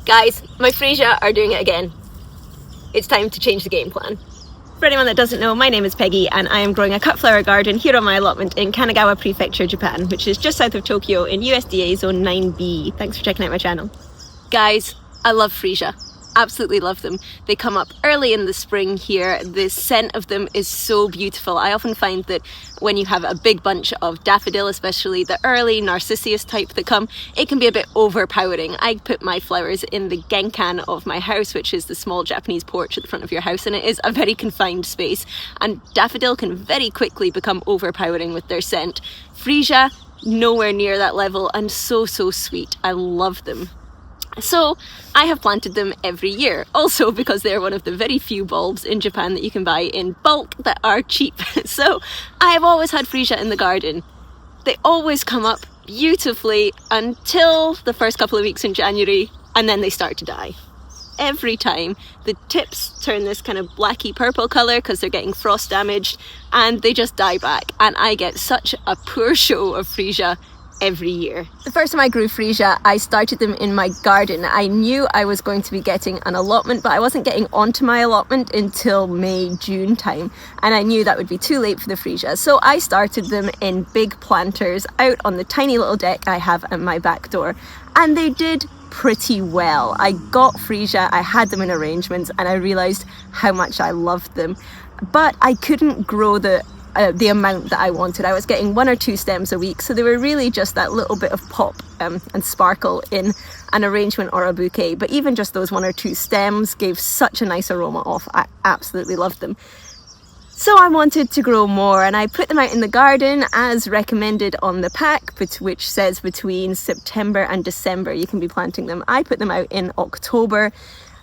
Guys, my Freesia are doing it again. It's time to change the game plan. For anyone that doesn't know, my name is Peggy and I am growing a cut flower garden here on my allotment in Kanagawa Prefecture, Japan, which is just south of Tokyo in USDA Zone 9B. Thanks for checking out my channel. Guys, I love Freesia. Absolutely love them. They come up early in the spring here. The scent of them is so beautiful. I often find that when you have a big bunch of daffodil, especially the early narcissus type that come, it can be a bit overpowering. I put my flowers in the genkan of my house, which is the small Japanese porch at the front of your house, and it is a very confined space, and daffodil can very quickly become overpowering with their scent. Freesia, nowhere near that level, and so sweet. I love them. So I have planted them every year, also because they're one of the very few bulbs in Japan that you can buy in bulk that are cheap. So I have always had Freesia in the garden. They always come up beautifully until the first couple of weeks in January, and then they start to die. Every time the tips turn this kind of blacky purple colour because they're getting frost damaged, and they just die back, and I get such a poor show of Freesia every year. The first time I grew Freesia, I started them in my garden. I knew I was going to be getting an allotment, but I wasn't getting onto my allotment until May, June time, and I knew that would be too late for the Freesia. So I started them in big planters out on the tiny little deck I have at my back door, and they did pretty well. I got Freesia, I had them in arrangements, and I realised how much I loved them, but I couldn't grow the amount that I wanted. I was getting 1 or 2 stems a week, so they were really just that little bit of pop and sparkle in an arrangement or a bouquet, but even just those 1 or 2 stems gave such a nice aroma off. I absolutely loved them. So I wanted to grow more, and I put them out in the garden as recommended on the pack, which says between September and December you can be planting them. I put them out in October,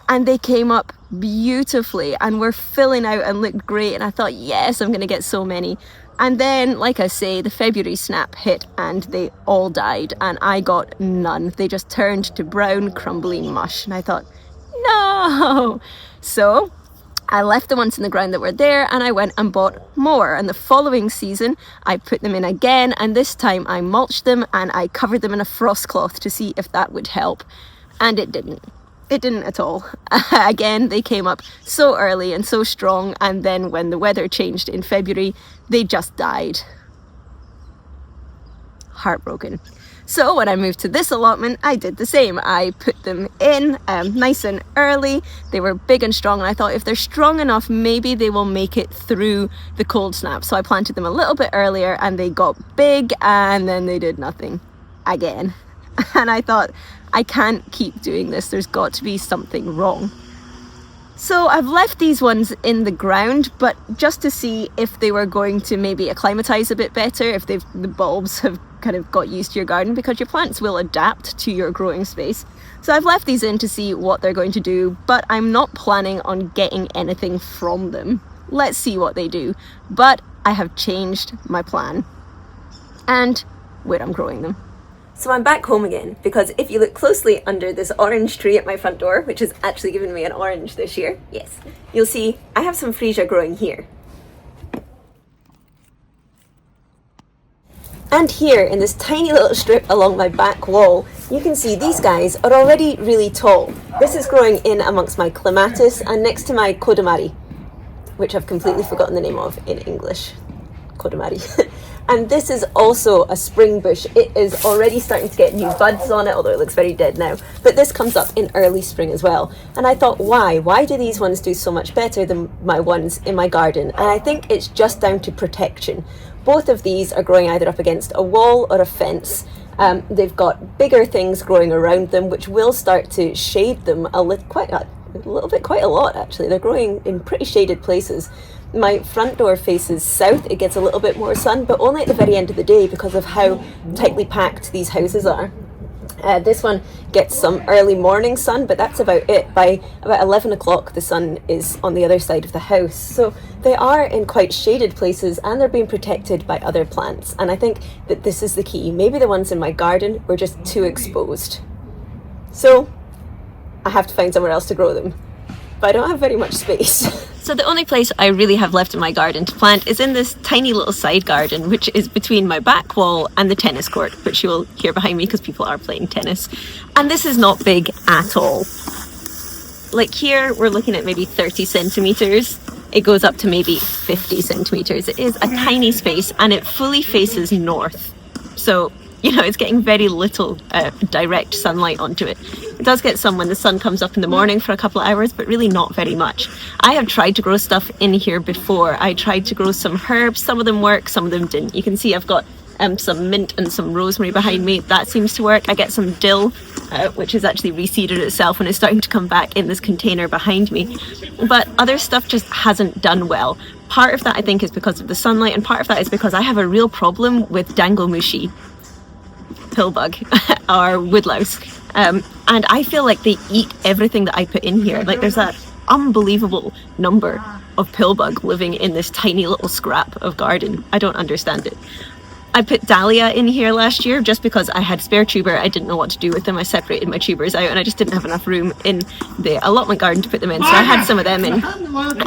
and they came up beautifully and were filling out and looked great, and I thought, yes, I'm going to get so many. And then, like I say, the February snap hit and they all died, and I got none. They just turned to brown crumbly mush, and I thought, no. So I left the ones in the ground that were there, and I went and bought more. And the following season I put them in again, and this time I mulched them and I covered them in a frost cloth to see if that would help, and it didn't. It didn't at all. Again, they came up so early and so strong, and then when the weather changed in February, they just died. Heartbroken. So when I moved to this allotment, I did the same. I put them in nice and early. They were big and strong, and I thought if they're strong enough, maybe they will make it through the cold snap. So I planted them a little bit earlier, and they got big, and then they did nothing again. And I thought, I can't keep doing this. There's got to be something wrong. So I've left these ones in the ground, but just to see if they were going to maybe acclimatise a bit better, if the bulbs have kind of got used to your garden, because your plants will adapt to your growing space. So I've left these in to see what they're going to do, but I'm not planning on getting anything from them. Let's see what they do. But I have changed my plan and where I'm growing them. So I'm back home again, because if you look closely under this orange tree at my front door, which has actually given me an orange this year, yes, you'll see I have some Freesia growing here. And here in this tiny little strip along my back wall, you can see these guys are already really tall. This is growing in amongst my clematis and next to my kodamari, which I've completely forgotten the name of in English. Kodamari. And this is also a spring bush. It is already starting to get new buds on it, although it looks very dead now. But this comes up in early spring as well. And I thought, why? Why do these ones do so much better than my ones in my garden? And I think it's just down to protection. Both of these are growing either up against a wall or a fence. They've got bigger things growing around them, which will start to shade them quite a lot actually. They're growing in pretty shaded places. My front door faces south. It gets a little bit more sun, but only at the very end of the day because of how tightly packed these houses are. This one gets some early morning sun, but that's about it. By about 11 o'clock, the sun is on the other side of the house. So they are in quite shaded places, and they're being protected by other plants. And I think that this is the key. Maybe the ones in my garden were just too exposed. So I have to find somewhere else to grow them. But I don't have very much space. So the only place I really have left in my garden to plant is in this tiny little side garden, which is between my back wall and the tennis court, which you will hear behind me because people are playing tennis. And this is not big at all. Like here, we're looking at maybe 30 centimeters. It goes up to maybe 50 centimeters. It is a tiny space and it fully faces north. So, you know, it's getting very little direct sunlight onto it. It does get some when the sun comes up in the morning for a couple of hours, but really not very much. I have tried to grow stuff in here before. I tried to grow some herbs. Some of them work, some of them didn't. You can see I've got some mint and some rosemary behind me. That seems to work. I get some dill, which has actually reseeded itself and is starting to come back in this container behind me. But other stuff just hasn't done well. Part of that I think is because of the sunlight, and part of that is because I have a real problem with danglemushi, pillbug, or woodlouse. And I feel like they eat everything that I put in here. Like there's that unbelievable number of pillbug living in this tiny little scrap of garden. I don't understand it. I put dahlia in here last year just because I had spare tuber. I didn't know what to do with them. I separated my tubers out and I just didn't have enough room in the allotment garden to put them in. So I had some of them in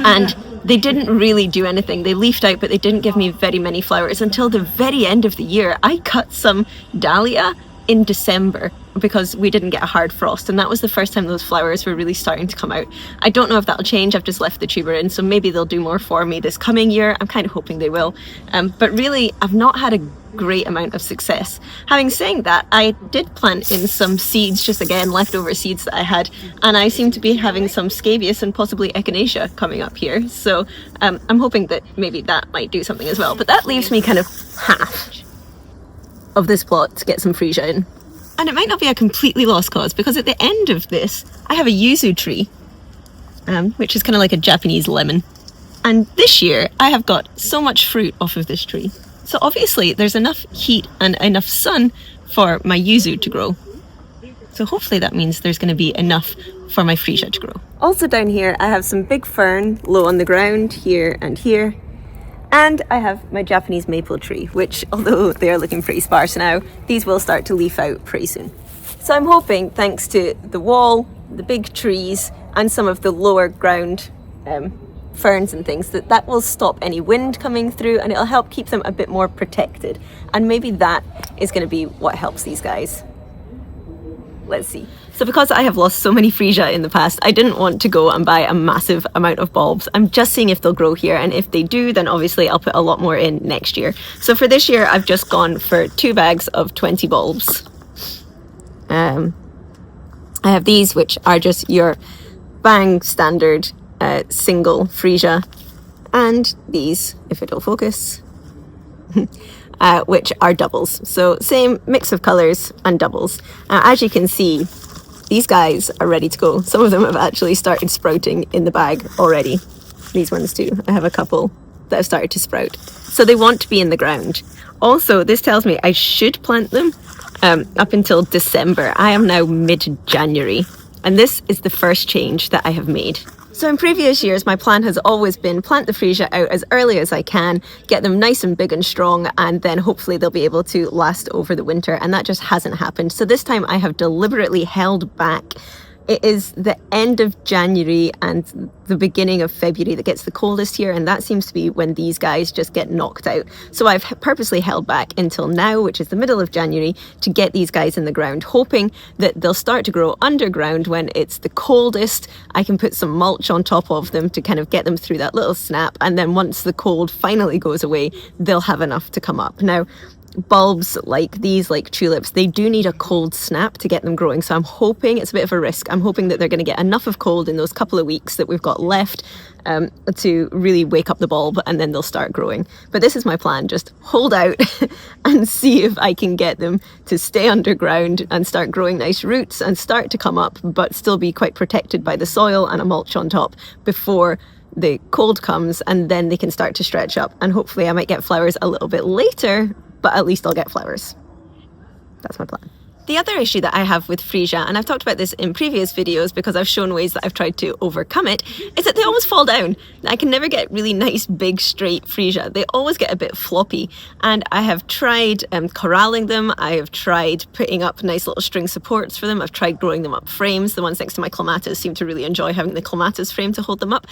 and they didn't really do anything. They leafed out, but they didn't give me very many flowers until the very end of the year. I cut some dahlia in December because we didn't get a hard frost, and that was the first time those flowers were really starting to come out. I don't know if that'll change. I've just left the tuber in, so maybe they'll do more for me this coming year. I'm kind of hoping they will, but really I've not had a great amount of success. Having said that, I did plant in some seeds, just again leftover seeds that I had, and I seem to be having some scabious and possibly echinacea coming up here, so I'm hoping that maybe that might do something as well. But that leaves me kind of half of this plot to get some freesia in. And it might not be a completely lost cause, because at the end of this I have a yuzu tree, which is kind of like a Japanese lemon, and this year I have got so much fruit off of this tree. So obviously there's enough heat and enough sun for my yuzu to grow. So hopefully that means there's going to be enough for my freesia to grow. Also down here I have some big fern low on the ground here and here. And I have my Japanese maple tree, which, although they are looking pretty sparse now, these will start to leaf out pretty soon. So I'm hoping, thanks to the wall, the big trees, and some of the lower ground ferns and things, that will stop any wind coming through and it'll help keep them a bit more protected. And maybe that is going to be what helps these guys. Let's see. So because I have lost so many freesia in the past, I didn't want to go and buy a massive amount of bulbs. I'm just seeing if they'll grow here, and if they do, then obviously I'll put a lot more in next year. So for this year, I've just gone for 2 bags of 20 bulbs. I have these, which are just your bang standard single freesia, and these, if it'll focus, which are doubles. So same mix of colours and doubles. As you can see, these guys are ready to go. Some of them have actually started sprouting in the bag already. These ones too. I have a couple that have started to sprout. So they want to be in the ground. Also, this tells me I should plant them up until December. I am now mid-January, and this is the first change that I have made. So in previous years, my plan has always been plant the freesia out as early as I can, get them nice and big and strong, and then hopefully they'll be able to last over the winter, and that just hasn't happened. So this time I have deliberately held back. It is the end of January and the beginning of February that gets the coldest here, and that seems to be when these guys just get knocked out. So I've purposely held back until now, which is the middle of January, to get these guys in the ground, hoping that they'll start to grow underground when it's the coldest. I can put some mulch on top of them to kind of get them through that little snap, and then once the cold finally goes away, they'll have enough to come up. Now, bulbs like these, like tulips, they do need a cold snap to get them growing, so I'm hoping it's a bit of a risk. I'm hoping that they're going to get enough of cold in those couple of weeks that we've got left to really wake up the bulb, and then they'll start growing. But this is my plan, just hold out and see if I can get them to stay underground and start growing nice roots and start to come up, but still be quite protected by the soil and a mulch on top before the cold comes, and then they can start to stretch up, and hopefully I might get flowers a little bit later, but at least I'll get flowers. That's my plan. The other issue that I have with Freesia, and I've talked about this in previous videos because I've shown ways that I've tried to overcome it, is that they always fall down. I can never get really nice, big, straight Freesia. They always get a bit floppy. And I have tried corralling them. I have tried putting up nice little string supports for them. I've tried growing them up frames. The ones next to my clematis seem to really enjoy having the clematis frame to hold them up.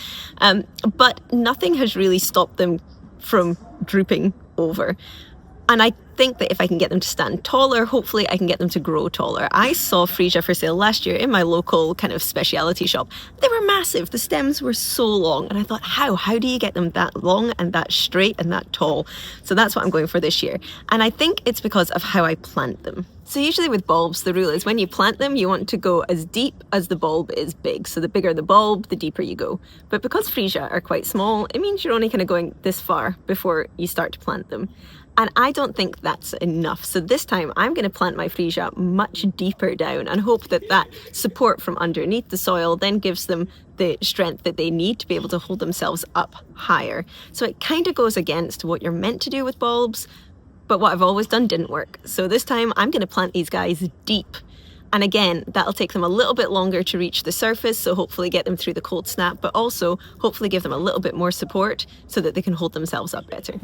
But nothing has really stopped them from drooping over. And I think that if I can get them to stand taller, hopefully I can get them to grow taller. I saw Freesia for sale last year in my local kind of speciality shop. They were massive. The stems were so long. And I thought, how do you get them that long and that straight and that tall? So that's what I'm going for this year. And I think it's because of how I plant them. So usually with bulbs, the rule is when you plant them, you want to go as deep as the bulb is big. So the bigger the bulb, the deeper you go. But because Freesia are quite small, it means you're only kind of going this far before you start to plant them. And I don't think that's enough. So this time I'm going to plant my Freesia much deeper down and hope that that support from underneath the soil then gives them the strength that they need to be able to hold themselves up higher. So it kind of goes against what you're meant to do with bulbs, but what I've always done didn't work. So this time I'm going to plant these guys deep. And again, that'll take them a little bit longer to reach the surface, so hopefully get them through the cold snap, but also hopefully give them a little bit more support so that they can hold themselves up better.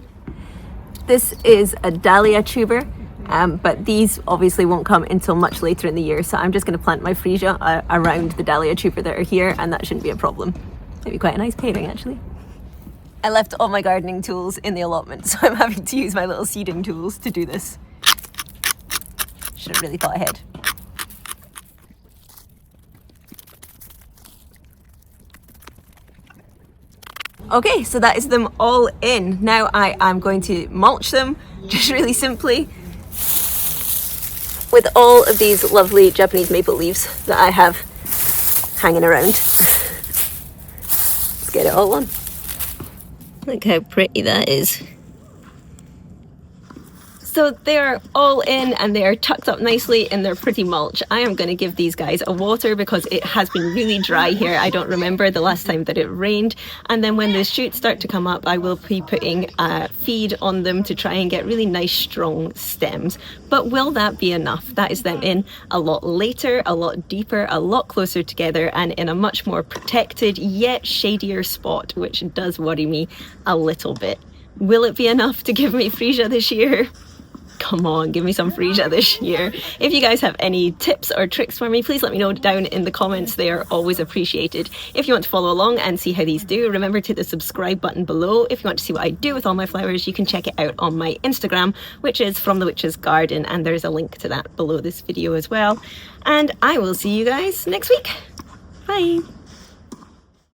This is a dahlia tuber, but these obviously won't come until much later in the year, so I'm just going to plant my Freesia around the dahlia tuber that are here, and that shouldn't be a problem. It'd be quite a nice painting, actually. I left all my gardening tools in the allotment, so I'm having to use my little seeding tools to do this. Should have really thought ahead. Okay, so that is them all in. Now I am going to mulch them, just really simply, with all of these lovely Japanese maple leaves that I have hanging around. Let's get it all on. Look how pretty that is. So they're all in and they are tucked up nicely in their pretty mulch. I am going to give these guys a water because it has been really dry here. I don't remember the last time that it rained. And then when the shoots start to come up, I will be putting feed on them to try and get really nice strong stems. But will that be enough? That is them in a lot later, a lot deeper, a lot closer together, and in a much more protected yet shadier spot, which does worry me a little bit. Will it be enough to give me Freesia this year? Come on, give me some Freesia this year. If you guys have any tips or tricks for me, please let me know down in the comments. They are always appreciated. If you want to follow along and see how these do, remember to hit the subscribe button below. If you want to see what I do with all my flowers, you can check it out on my Instagram, which is From the Witch's Garden, and there's a link to that below this video as well. And I will see you guys next week. Bye.